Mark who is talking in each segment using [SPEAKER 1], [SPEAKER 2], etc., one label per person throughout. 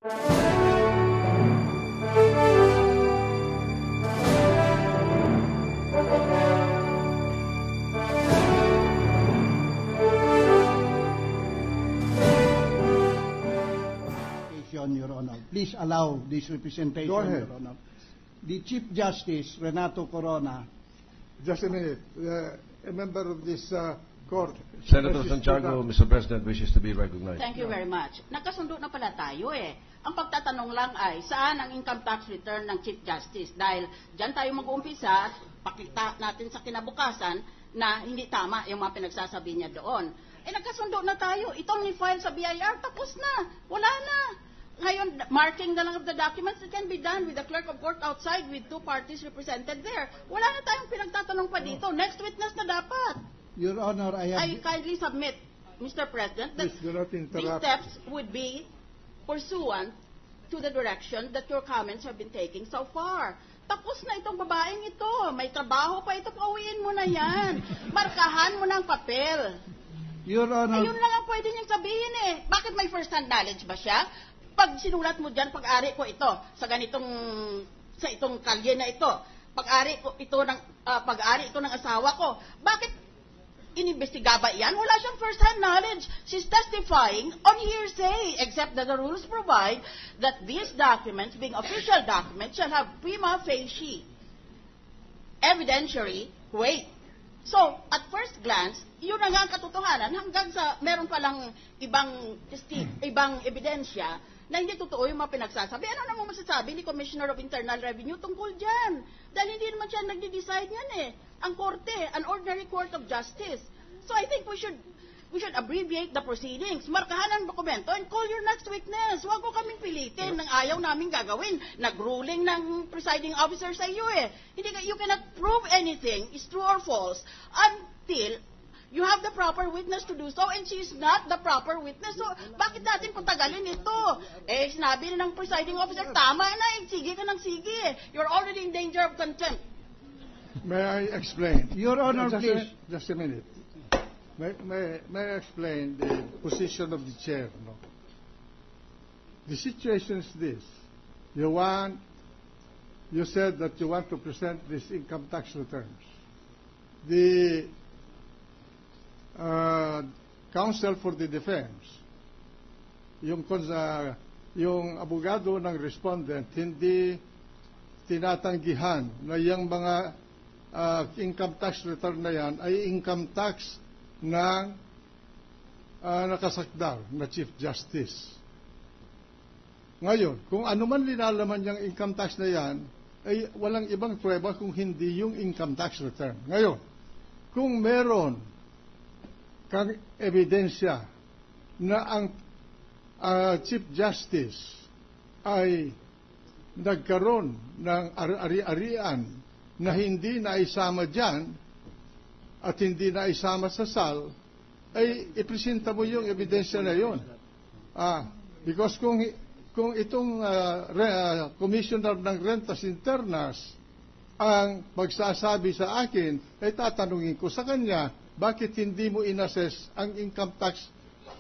[SPEAKER 1] Your Honor. Please allow this representation,
[SPEAKER 2] Go ahead.
[SPEAKER 1] Your Honor. The Chief Justice, Renato Corona.
[SPEAKER 2] Just a minute. A member of this court.
[SPEAKER 3] Senator Santiago, Mr. President, wishes to be recognized.
[SPEAKER 4] Thank you very much. Nagkasundo na pala tayo eh. Ang pagtatanong lang ay, saan ang income tax return ng Chief Justice? Dahil dyan tayo mag-uumpisa at pakita natin sa kinabukasan na hindi tama yung mga pinagsasabi niya doon. Eh nagkasundo na tayo. Itong ni-file sa BIR, tapos na. Wala na. Ngayon, marking na lang of the documents, it can be done with the clerk of court outside with two parties represented there. Wala na tayong pinagtatanong pa dito. Next witness na dapat.
[SPEAKER 1] Your Honor,
[SPEAKER 4] I kindly submit, Mr. President, that
[SPEAKER 2] Please do not
[SPEAKER 4] these
[SPEAKER 2] interrupt.
[SPEAKER 4] steps would be pursuant to the direction that your comments have been taking so far. Tapos na itong babaeng ito. May trabaho pa ito. Pauwiin mo na yan. Markahan mo ng papel.
[SPEAKER 1] Your Honor.
[SPEAKER 4] Ayun lang ang pwede niyang sabihin eh. Bakit may first-hand knowledge ba siya? Pag sinulat mo dyan, pag-ari ko ito, sa itong kalye na ito, pag-ari ito ng asawa ko, bakit inimbestiga ba yan? Wala siyang first-hand knowledge. She's testifying on hearsay, except that the rules provide that these documents, being official documents, shall have prima facie evidentiary weight. So, at first glance, yun na nga ang katotohanan hanggang sa meron palang ibang ebidensya na hindi totoo yung mga pinagsasabi. Ano naman masasabi ni Commissioner of Internal Revenue tungkol dyan? Dahil hindi naman siya nagde-decide yan eh. Ang korte, an ordinary court of justice. So I think we should abbreviate the proceedings, markahan ang dokumento, and call your next witness. Huwag ko kaming pilitin ng ayaw namin gagawin. Nag-ruling ng presiding officer sa iyo eh. You cannot prove anything is true or false until you have the proper witness to do so, and she is not the proper witness. So, bakit natin patagalin ito? Eh, sinabi na ng presiding officer, tama na eh, sige ka ng sige. You're already in danger of contempt.
[SPEAKER 2] May I explain?
[SPEAKER 1] Your Honor, please.
[SPEAKER 2] Just a minute. May I explain the position of the chair? No? The situation is this. You said that you want to present these income tax returns. The counsel for the defense, yung abogado ng respondent, hindi tinatanggihan na yung mga income tax return na yan ay income tax ng nakasakdal na Chief Justice. Ngayon, kung ano man linalaman yung income tax na yan, ay walang ibang prueba kung hindi yung income tax return. Ngayon, kung meron kang ebidensya na ang Chief Justice ay nagkaroon ng ari-arian na hindi naisama dyan at hindi naisama sa SAL, ay ipresenta mo yung ebidensya na yun. Because kung itong Commissioner ng Rentas Internas ang magsasabi sa akin, ay tatanungin ko sa kanya, bakit hindi mo inassess ang income tax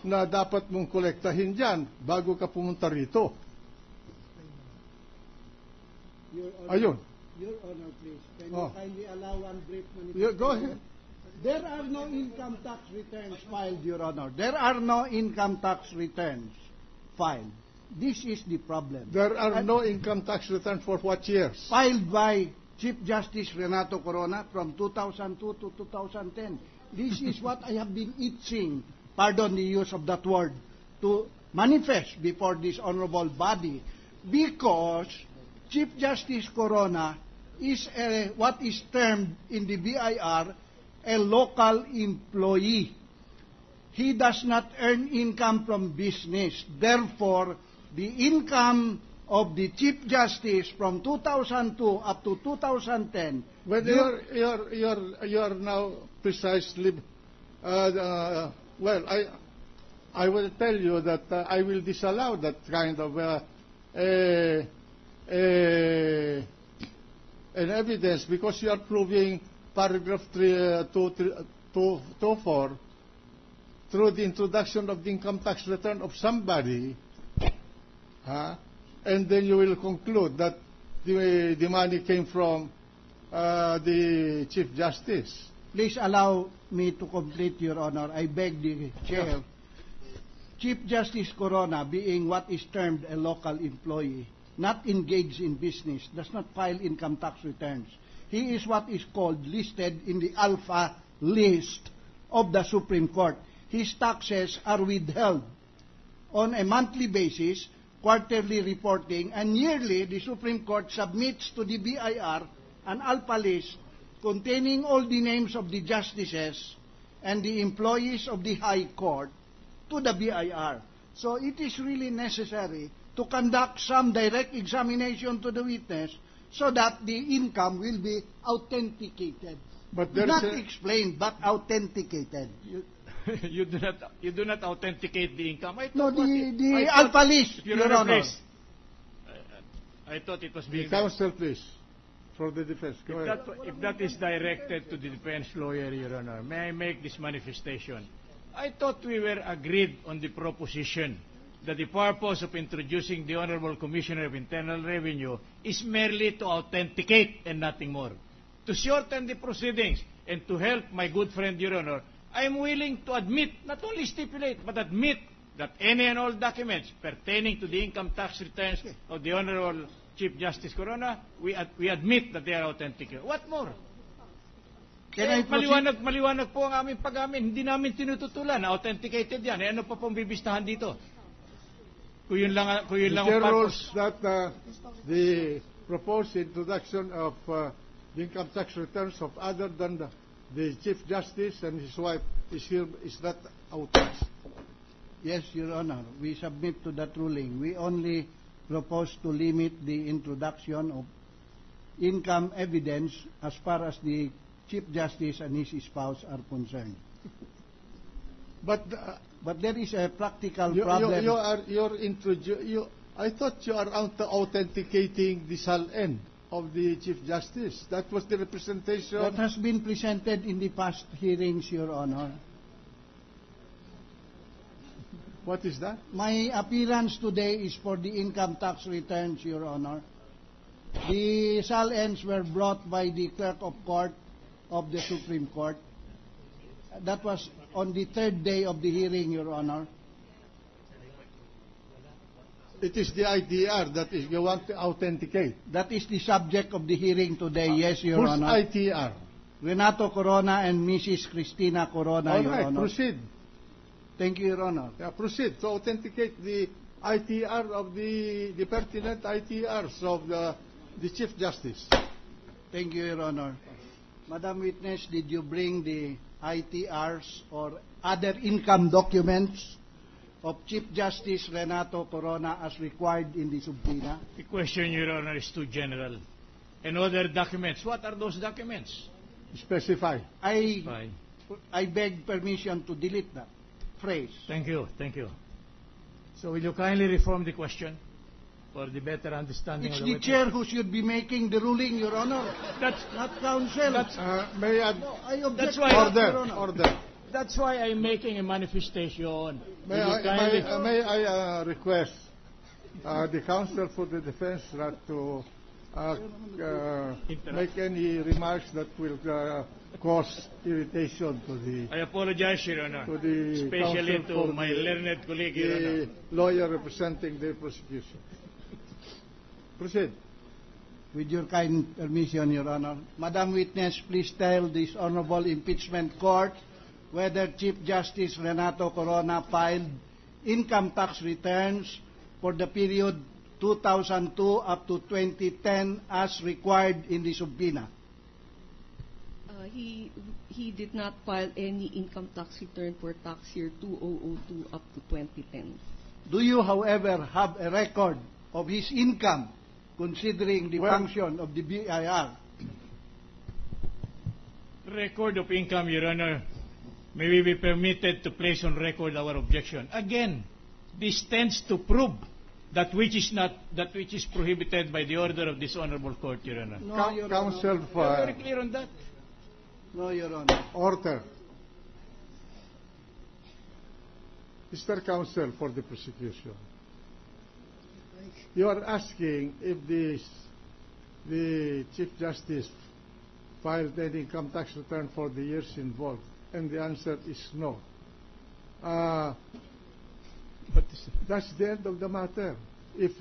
[SPEAKER 2] na dapat mong kolektahin dyan bago ka pumunta rito? Ayun.
[SPEAKER 1] Your Honor, please. Can you kindly allow one brief manifestation?
[SPEAKER 2] Go ahead.
[SPEAKER 1] There are no income tax returns filed, Your Honor. There are no income tax returns filed. This is the problem.
[SPEAKER 2] There are no income tax returns for what years?
[SPEAKER 1] Filed by Chief Justice Renato Corona from 2002 to 2010. This is what I have been itching, pardon the use of that word, to manifest before this honorable body, because Chief Justice Corona is what is termed in the BIR a local employee. He does not earn income from business. Therefore, the income of the Chief Justice from 2002 up to 2010.
[SPEAKER 2] Well, you're now precisely. Well, I will tell you that I will disallow that kind of an evidence, because you are proving paragraph 224 through the introduction of the income tax return of somebody And then you will conclude that the money came from the Chief Justice.
[SPEAKER 1] Please allow me to complete, Your Honor. I beg the Chair. Chief Justice Corona, being what is termed a local employee, not engaged in business, does not file income tax returns. He is what is called listed in the alpha list of the Supreme Court. His taxes are withheld on a monthly basis, quarterly reporting, and yearly the Supreme Court submits to the BIR an alpha list containing all the names of the justices and the employees of the High Court to the BIR. So it is really necessary to conduct some direct examination to the witness so that the income will be authenticated.
[SPEAKER 2] But there's
[SPEAKER 1] Not
[SPEAKER 2] a-
[SPEAKER 1] explained, but authenticated.
[SPEAKER 5] You do not authenticate the income. I
[SPEAKER 1] No,
[SPEAKER 5] thought
[SPEAKER 1] the
[SPEAKER 5] I thought-
[SPEAKER 1] alpha list,
[SPEAKER 5] Your
[SPEAKER 1] Your
[SPEAKER 5] Honor,
[SPEAKER 1] Honor.
[SPEAKER 5] please. I thought it was
[SPEAKER 2] The
[SPEAKER 5] being...
[SPEAKER 2] counsel, please, for the defense. Go ahead.
[SPEAKER 5] If that is directed to the defense lawyer, Your Honor, may I make this manifestation? I thought we were agreed on the proposition that the purpose of introducing the Honorable Commissioner of Internal Revenue is merely to authenticate and nothing more. To shorten the proceedings and to help my good friend, Your Honor, I am willing to admit, not only stipulate, but admit that any and all documents pertaining to the income tax returns of the Honorable Chief Justice Corona, we admit that they are authentic. What more?
[SPEAKER 1] Can I proceed?
[SPEAKER 5] Maliwanag po ang aming pag-amin. Hindi namin tinututulan na authenticated yan. Ano pa pong bibistahan dito? Kung yun lang
[SPEAKER 2] The
[SPEAKER 5] ang
[SPEAKER 2] chair
[SPEAKER 5] purpose.
[SPEAKER 2] rules that the proposed introduction of the income tax returns of other than the Chief Justice and his wife is not authorized.
[SPEAKER 1] Yes, Your Honor. We submit to that ruling. We only propose to limit the introduction of income evidence as far as the Chief Justice and his spouse are concerned.
[SPEAKER 2] But
[SPEAKER 1] But there is a practical
[SPEAKER 2] you
[SPEAKER 1] problem.
[SPEAKER 2] I thought you are authenticating the SALN of the Chief Justice. That was the representation.
[SPEAKER 1] That has been presented in the past hearings, Your Honor.
[SPEAKER 2] What is that?
[SPEAKER 1] My appearance today is for the income tax returns, Your Honor. The SALNs were brought by the Clerk of Court of the Supreme Court. That was on the third day of the hearing, Your Honor.
[SPEAKER 2] It is the ITR that is you want to authenticate.
[SPEAKER 1] That is the subject of the hearing today, yes, Your
[SPEAKER 2] Whose
[SPEAKER 1] Honor.
[SPEAKER 2] ITR?
[SPEAKER 1] Renato Corona and Mrs. Cristina Corona,
[SPEAKER 2] All
[SPEAKER 1] Your
[SPEAKER 2] right,
[SPEAKER 1] Honor.
[SPEAKER 2] proceed.
[SPEAKER 1] Thank you, Your Honor.
[SPEAKER 2] Yeah, proceed to authenticate the ITR of the pertinent ITRs of the Chief Justice.
[SPEAKER 1] Thank you, Your Honor. Madam Witness, did you bring the ITRs or other income documents of Chief Justice Renato Corona as required in the subpoena?
[SPEAKER 5] The question, Your Honor, is too general. And other documents. What are those documents?
[SPEAKER 2] Specify.
[SPEAKER 5] Fine.
[SPEAKER 1] I beg permission to delete that phrase.
[SPEAKER 5] Thank you. So will you kindly reform the question for the better understanding
[SPEAKER 1] It's
[SPEAKER 5] of
[SPEAKER 1] the
[SPEAKER 5] witness?
[SPEAKER 1] chair who should be making the ruling, Your Honor,
[SPEAKER 5] That's
[SPEAKER 1] not counsel.
[SPEAKER 2] May I
[SPEAKER 1] No, I object
[SPEAKER 5] That's
[SPEAKER 1] to
[SPEAKER 5] why-
[SPEAKER 1] that, Your
[SPEAKER 2] order?
[SPEAKER 1] Honor.
[SPEAKER 2] Order.
[SPEAKER 5] That's why I'm making a manifestation.
[SPEAKER 2] May
[SPEAKER 5] Will you kindly-
[SPEAKER 2] may I request the counsel for the defense not to make any remarks that will cause irritation to the
[SPEAKER 5] I apologize, Your Honor.
[SPEAKER 2] to the
[SPEAKER 5] Especially
[SPEAKER 2] counsel
[SPEAKER 5] to
[SPEAKER 2] for
[SPEAKER 5] my
[SPEAKER 2] the-
[SPEAKER 5] learned colleague, Your Honor.
[SPEAKER 2] the lawyer representing the prosecution. Proceed.
[SPEAKER 1] With your kind permission, Your Honor. Madam Witness, please tell this Honorable Impeachment Court whether Chief Justice Renato Corona filed income tax returns for the period 2002 up to 2010 as required in the subpoena.
[SPEAKER 6] He did not file any income tax return for tax year 2002 up to 2010.
[SPEAKER 1] Do you, however, have a record of his income considering the
[SPEAKER 2] Well-
[SPEAKER 1] function of the BIR?
[SPEAKER 5] Record of income, Your Honor. May we be permitted to place on record our objection. Again, this tends to prove that which is prohibited by the order of this honorable court, Your Honor.
[SPEAKER 1] No, Your Honor.
[SPEAKER 2] Counsel
[SPEAKER 5] We are
[SPEAKER 2] for
[SPEAKER 5] very clear on that.
[SPEAKER 1] No, Your Honor.
[SPEAKER 2] order. Mr. Counsel for the prosecution. You are asking if the Chief Justice filed any income tax return for the years involved, and the answer is no. That's the end of the matter. If